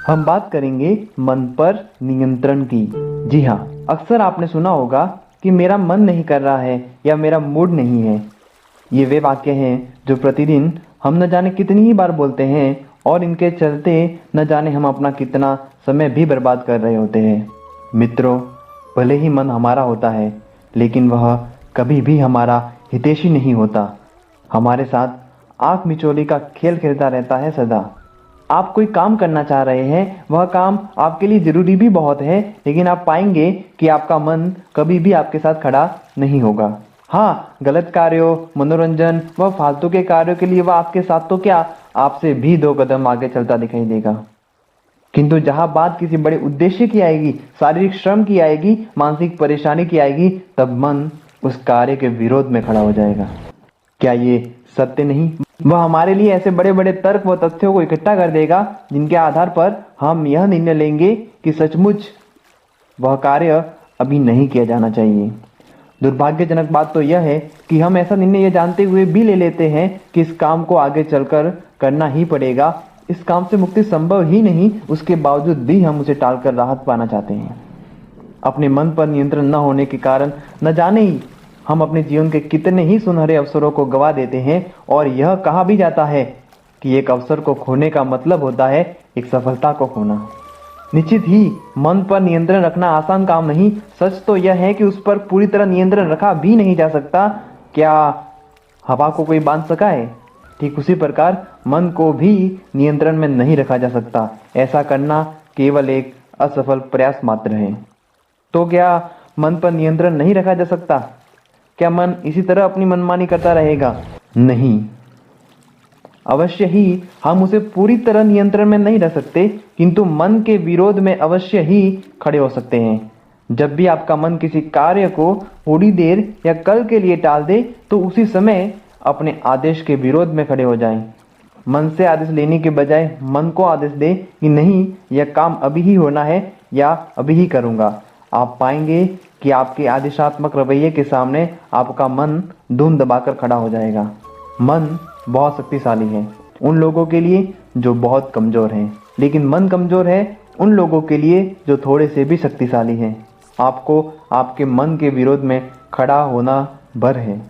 हम बात करेंगे मन पर नियंत्रण की। जी हाँ, अक्सर आपने सुना होगा कि मेरा मन नहीं कर रहा है या मेरा मूड नहीं है। ये वे वाक्य हैं जो प्रतिदिन हम न जाने कितनी ही बार बोलते हैं और इनके चलते न जाने हम अपना कितना समय भी बर्बाद कर रहे होते हैं। मित्रों, भले ही मन हमारा होता है, लेकिन वह कभी भी हमारा हितैषी नहीं होता। हमारे साथ आँख मिचौली का खेल खेलता रहता है सदा। आप कोई काम करना चाह रहे हैं, वह काम आपके लिए ज़रूरी भी बहुत है, लेकिन आप पाएंगे कि आपका मन कभी भी आपके साथ खड़ा नहीं होगा। हाँ, गलत कार्यों, मनोरंजन व फालतू के कार्यों के लिए वह आपके साथ तो क्या, आपसे भी 2 कदम आगे चलता दिखाई देगा। किंतु जहाँ बात किसी बड़े उद्देश्य की आएगी, शारीरिक श्रम की आएगी, मानसिक परेशानी की आएगी, तब मन उस कार्य के विरोध में खड़ा हो जाएगा। क्या ये सत्य नहीं? वह हमारे लिए ऐसे बड़े बड़े तर्क व तथ्यों को इकट्ठा कर देगा जिनके आधार पर हम यह निर्णय लेंगे कि सचमुच वह कार्य अभी नहीं किया जाना चाहिए। दुर्भाग्यजनक बात तो यह है कि हम ऐसा निर्णय यह जानते हुए भी ले लेते हैं कि इस काम को आगे चलकर करना ही पड़ेगा, इस काम से मुक्ति संभव ही नहीं, उसके बावजूद भी हम उसे टालकर राहत पाना चाहते हैं। अपने मन पर नियंत्रण न होने के कारण न जाने ही हम अपने जीवन के कितने ही सुनहरे अवसरों को गवा देते हैं और यह कहा भी जाता है कि एक अवसर को खोने का मतलब होता है एक सफलता को खोना। निश्चित ही मन पर नियंत्रण रखना आसान काम नहीं। सच तो यह है कि उस पर पूरी तरह नियंत्रण रखा भी नहीं जा सकता। क्या हवा को कोई बांध सका है? ठीक उसी प्रकार मन को भी नियंत्रण में नहीं रखा जा सकता। ऐसा करना केवल एक असफल प्रयास मात्र है। तो क्या मन पर नियंत्रण नहीं रखा जा सकता? क्या मन इसी तरह अपनी मनमानी करता रहेगा? नहीं, अवश्य ही हम उसे पूरी तरह नियंत्रण में नहीं रख सकते, किंतु मन के विरोध में अवश्य ही खड़े हो सकते हैं। जब भी आपका मन किसी कार्य को थोड़ी देर या कल के लिए टाल दे, तो उसी समय अपने आदेश के विरोध में खड़े हो जाएं। मन से आदेश लेने के बजाय मन को आदेश दे कि नहीं, यह काम अभी ही होना है या अभी ही करूँगा। आप पाएंगे कि आपके आदेशात्मक रवैये के सामने आपका मन धूम दबाकर खड़ा हो जाएगा। मन बहुत शक्तिशाली है उन लोगों के लिए जो बहुत कमज़ोर हैं, लेकिन मन कमज़ोर है उन लोगों के लिए जो थोड़े से भी शक्तिशाली हैं। आपको आपके मन के विरोध में खड़ा होना भर है।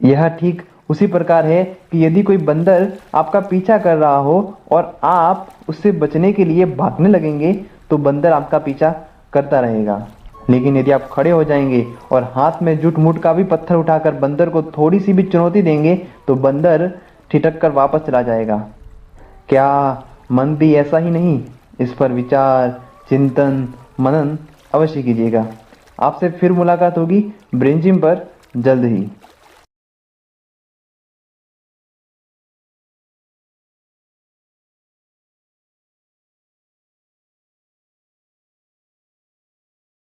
यह ठीक उसी प्रकार है कि यदि कोई बंदर आपका पीछा कर रहा हो और आप उससे बचने के लिए भागने लगेंगे, तो बंदर आपका पीछा करता रहेगा। लेकिन यदि आप खड़े हो जाएंगे और हाथ में जुट मुट का भी पत्थर उठाकर बंदर को थोड़ी सी भी चुनौती देंगे, तो बंदर ठिठक कर वापस चला जाएगा। क्या मन भी ऐसा ही नहीं? इस पर विचार, चिंतन, मनन अवश्य कीजिएगा। आपसे फिर मुलाकात होगी ब्रेन जिम पर जल्द ही।